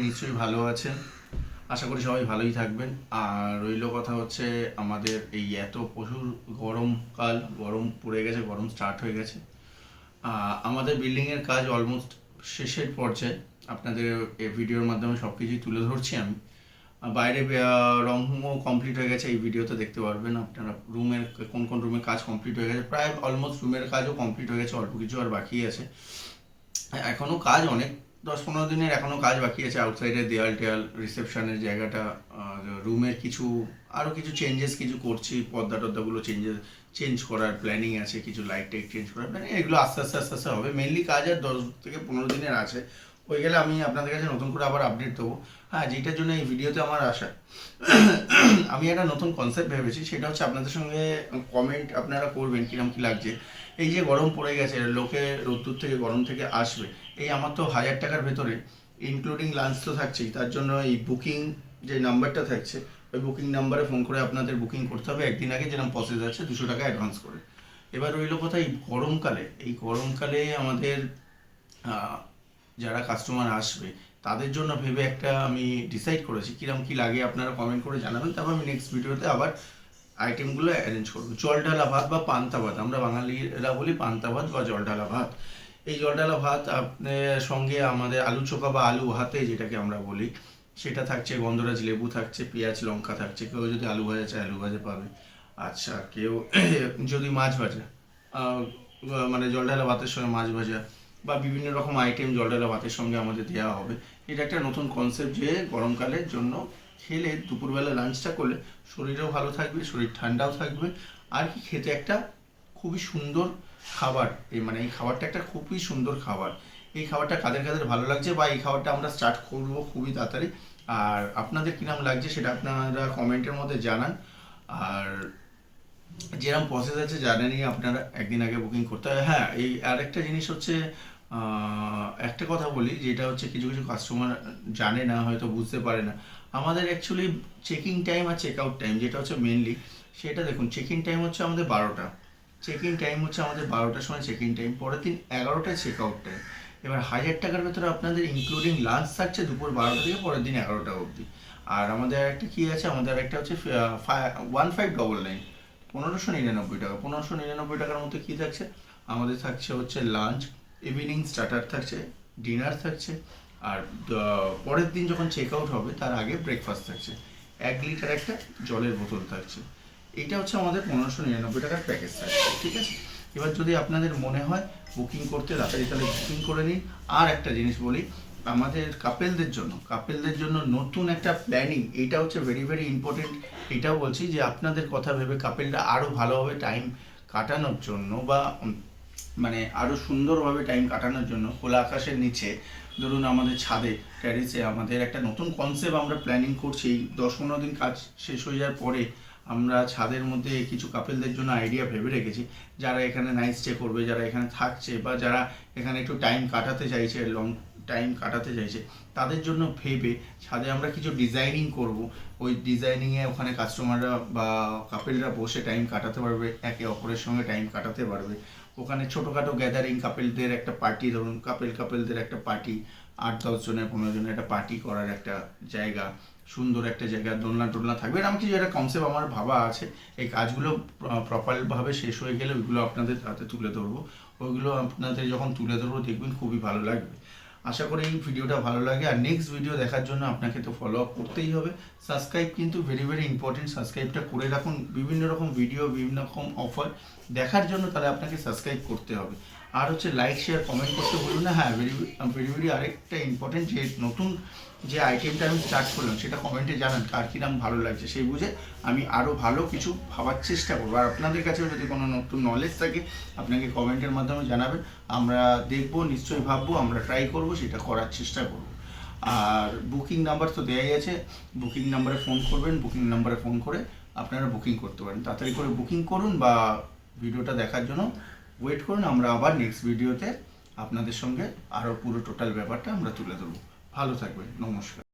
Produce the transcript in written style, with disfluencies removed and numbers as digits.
নিশ্চয়ই ভালো আছেন। আশা করি সবাই ভালোই থাকবেন। আর রইল কথা হচ্ছে, আমাদের এই এত প্রচুর গরমকাল, গরম পড়ে গেছে, গরম স্টার্ট হয়ে গেছে। আমাদের বিল্ডিংয়ের কাজ অলমোস্ট শেষের পর্যায়ে। আপনাদের এই ভিডিওর মাধ্যমে সব কিছুই তুলে ধরছি আমি। বাইরে রংও কমপ্লিট হয়ে গেছে, এই ভিডিওতে দেখতে পারবেন আপনারা রুমের কোন কোন রুমের কাজ কমপ্লিট হয়ে গেছে। প্রায় অলমোস্ট রুমের কাজও কমপ্লিট হয়ে গেছে, অল্প কিছু আর বাকি আছে। এখনও কাজ অনেক, 10-15 দিনের এখনও কাজ বাকি আছে। আউটসাইডের দেয়াল টেয়াল, রিসেপশনের জায়গাটা, রুমের কিছু আরও কিছু চেঞ্জেস কিছু করছি, পর্দা টর্দাগুলো চেঞ্জ করার প্ল্যানিং আছে, কিছু লাইট টাইট চেঞ্জ করার প্ল্যানিং, এগুলো আস্তে আস্তে আস্তে আস্তে হবে। মেনলি কাজ আর 10 থেকে 15 দিনের আছে। হয়ে গেলে আমি আপনাদের কাছে নতুন করে আবার আপডেট দেবো। হ্যাঁ, যেটার জন্য এই ভিডিওতে আমার আসা, আমি একটা নতুন কনসেপ্ট ভেবেছি। সেটা হচ্ছে আপনাদের সঙ্গে কমেন্ট আপনারা করবেন কিরম কী লাগছে। এই যে গরম পড়ে গেছে, লোকে রোদ্দুর থেকে গরম থেকে আসবে, এই আমার তো 1000 টাকার ভেতরে ইনক্লুডিং লাঞ্চ তো থাকছেই। তার জন্য এই বুকিং যে নাম্বারটা থাকছে, ওই বুকিং নাম্বারে ফোন করে আপনাদের বুকিং করতে হবে একদিন আগে, যেরকম প্রসেস আছে 200 টাকা অ্যাডভান্স করে। এবার রইল কথা, এই গরমকালে আমাদের যারা কাস্টমার আসবে তাদের জন্য ভেবে একটা আমি ডিসাইড করেছি। কিরম কী লাগে আপনারা কমেন্ট করে জানাবেন, তারপর আমি নেক্সট ভিডিওতে আবার আইটেমগুলো অ্যারেঞ্জ করবো। জল ঢালা ভাত বা পান্তা ভাত, আমরা বাঙালিরা বলি পান্তা ভাত বা জল ঢালা ভাত। এই জল ঢালা ভাত আপনার সঙ্গে আমাদের আলু চোখা বা আলু ভাতে যেটাকে আমরা বলি, সেটা থাকছে, গন্ধরাজ লেবু থাকছে, পেঁয়াজ লঙ্কা থাকছে। কেউ যদি আলু ভাজা চায় আলু ভাজা পাবে। আচ্ছা, কেউ যদি মাছ ভাজা, মানে জল ঢালা ভাতের সঙ্গে মাছ ভাজা বা বিভিন্ন রকম আইটেম জল ঢালা ভাতের সঙ্গে আমাদের দেওয়া হবে। এটা একটা নতুন কনসেপ্ট, যে গরমকালের জন্য খেলে দুপুরবেলা লাঞ্চটা করলে শরীরও ভালো থাকবে, শরীর ঠান্ডাও থাকবে। আর কি, খেতে একটা খুবই সুন্দর খাবার। মানে এই খাবারটা একটা খুবই সুন্দর খাবার। এই খাবারটা কাদের কাদের ভালো লাগছে, বা এই খাবারটা আমরা স্টার্ট করবো খুবই তাড়াতাড়ি। আর আপনাদের কিরম লাগছে সেটা আপনারা কমেন্টের মধ্যে জানান। আর যেরকম প্রসেস আছে জানেনই, আপনারা একদিন আগে বুকিং করতে হবে। হ্যাঁ, এই আরেকটা জিনিস হচ্ছে, একটা কথা বলি, যেটা হচ্ছে কিছু কিছু কাস্টমার জানে না, হয়তো বুঝতে পারে না। আমাদের অ্যাকচুয়ালি চেকিং টাইম আর চেক আউট টাইম যেটা হচ্ছে মেনলি, সেটা দেখুন। চেক ইন টাইম হচ্ছে আমাদের 12টা, চেক ইন টাইম হচ্ছে আমাদের 12টার সময় চেক ইন টাইম, পরের দিন 11টায় চেক আউট টাইম। এবার 1000 টাকার ভেতরে আপনাদের ইনক্লুডিং লাঞ্চ থাকছে দুপুর 12টা থেকে পরের দিন 11টা অবধি। আর আমাদের একটা কী আছে, আমাদের একটা হচ্ছে 1599, 1599 টাকা। 1599 টাকার মধ্যে কী থাকছে, আমাদের থাকছে হচ্ছে লাঞ্চ, ইভিনিং স্টার্টার থাকছে, ডিনার থাকছে, আর পরের দিন যখন চেক আউট হবে তার আগে ব্রেকফাস্ট থাকছে, 1 লিটার একটা জলের বোতল থাকছে। এইটা হচ্ছে আমাদের 1599 টাকার প্যাকেজ থাকছে, ঠিক আছে। এবার যদি আপনাদের মনে হয় বুকিং করতে তাড়াতাড়ি, তাহলে বুকিং করে নিন। আর একটা জিনিস বলি, আমাদের কাপেলদের জন্য নতুন একটা প্ল্যানিং, এইটা হচ্ছে ভেরি ভেরি ইম্পর্টেন্ট। এটাও বলছি যে আপনাদের কথা ভেবে কাপেলরা আরও ভালোভাবে টাইম কাটানোর জন্য, বা মানে আরও সুন্দরভাবে টাইম কাটানোর জন্য খোলা আকাশের নিচে, ধরুন আমাদের ছাদে, ট্যারিসে, আমাদের একটা নতুন কনসেপ্ট আমরা প্ল্যানিং করছি। 10-15 দিন কাজ শেষ হয়ে যাওয়ার পরে আমরা ছাদের মধ্যে কিছু কাপেলদের জন্য আইডিয়া ভেবে রেখেছি। যারা এখানে নাইট স্টে করবে, যারা এখানে থাকছে, বা যারা এখানে একটু টাইম কাটাতে চাইছে, লং টাইম কাটাতে চাইছে, তাদের জন্য ভেবে ছাদে আমরা কিছু ডিজাইনিং করব। ওই ডিজাইনিংয়ে ওখানে কাস্টমাররা বা কাপেলরা বসে টাইম কাটাতে পারবে, একে অপরের সঙ্গে টাইম কাটাতে পারবে। ওখানে ছোটোখাটো গ্যাদারিং, কাপেলদের একটা পার্টি, ধরুন কাপেলদের একটা পার্টি, 8-10 জনের 15 জনের একটা পার্টি করার একটা জায়গা, সুন্দর একটা জায়গা, দোলনা টোলনা থাকবে। এরকম কিছু একটা কনসেপ্ট আমার ভাবা আছে। এই কাজগুলো প্রপারভাবে শেষ হয়ে গেলে ওইগুলো আপনাদের হাতে তুলে ধরবো। ওইগুলো আপনাদের যখন তুলে ধরবো দেখবেন খুবই ভালো লাগবে। আশা করি এই ভিডিওটা ভালো লাগে। আর নেক্সট ভিডিও দেখার জন্য আপনাকে তো ফলো আপ করতেই হবে। সাবস্ক্রাইব কিন্তু ভেরি ভেরি ইম্পর্টেন্ট, সাবস্ক্রাইবটা করে রাখুন। বিভিন্ন রকম ভিডিও, বিভিন্ন রকম অফার দেখার জন্য তাহলে আপনাকে সাবস্ক্রাইব করতে হবে। আর হচ্ছে লাইক শেয়ার কমেন্ট করতে বলুন না। হ্যাঁ, ভেরি ভেরি আরেকটা ইম্পর্টেন্ট, যে নতুন যে আইটেমটা আমি স্টার্ট করলাম সেটা কমেন্টে জানান কার কিরম ভালো লাগছে, সেই বুঝে আমি আরও ভালো কিছু ভাবার চেষ্টা করবো। আর আপনাদের কাছেও যদি কোনো নতুন নলেজ থাকে আপনাকে কমেন্টের মাধ্যমে জানাবেন, আমরা দেখবো, নিশ্চয়ই ভাববো, আমরা ট্রাই করবো, সেটা করার চেষ্টা করবো। আর বুকিং নাম্বার তো দেওয়াই আছে, বুকিং নাম্বারে ফোন করবেন, বুকিং নাম্বারে ফোন করে আপনারা বুকিং করতে পারেন। তাড়াতাড়ি করে বুকিং করুন, বা ভিডিওটা দেখার জন্য ওয়েট করুন। আমরা আবার নেক্সট ভিডিওতে আপনাদের সঙ্গে আরও পুরো টোটাল ব্যাপারটা আমরা তুলে ধরবো। ভালো থাকবেন, নমস্কার।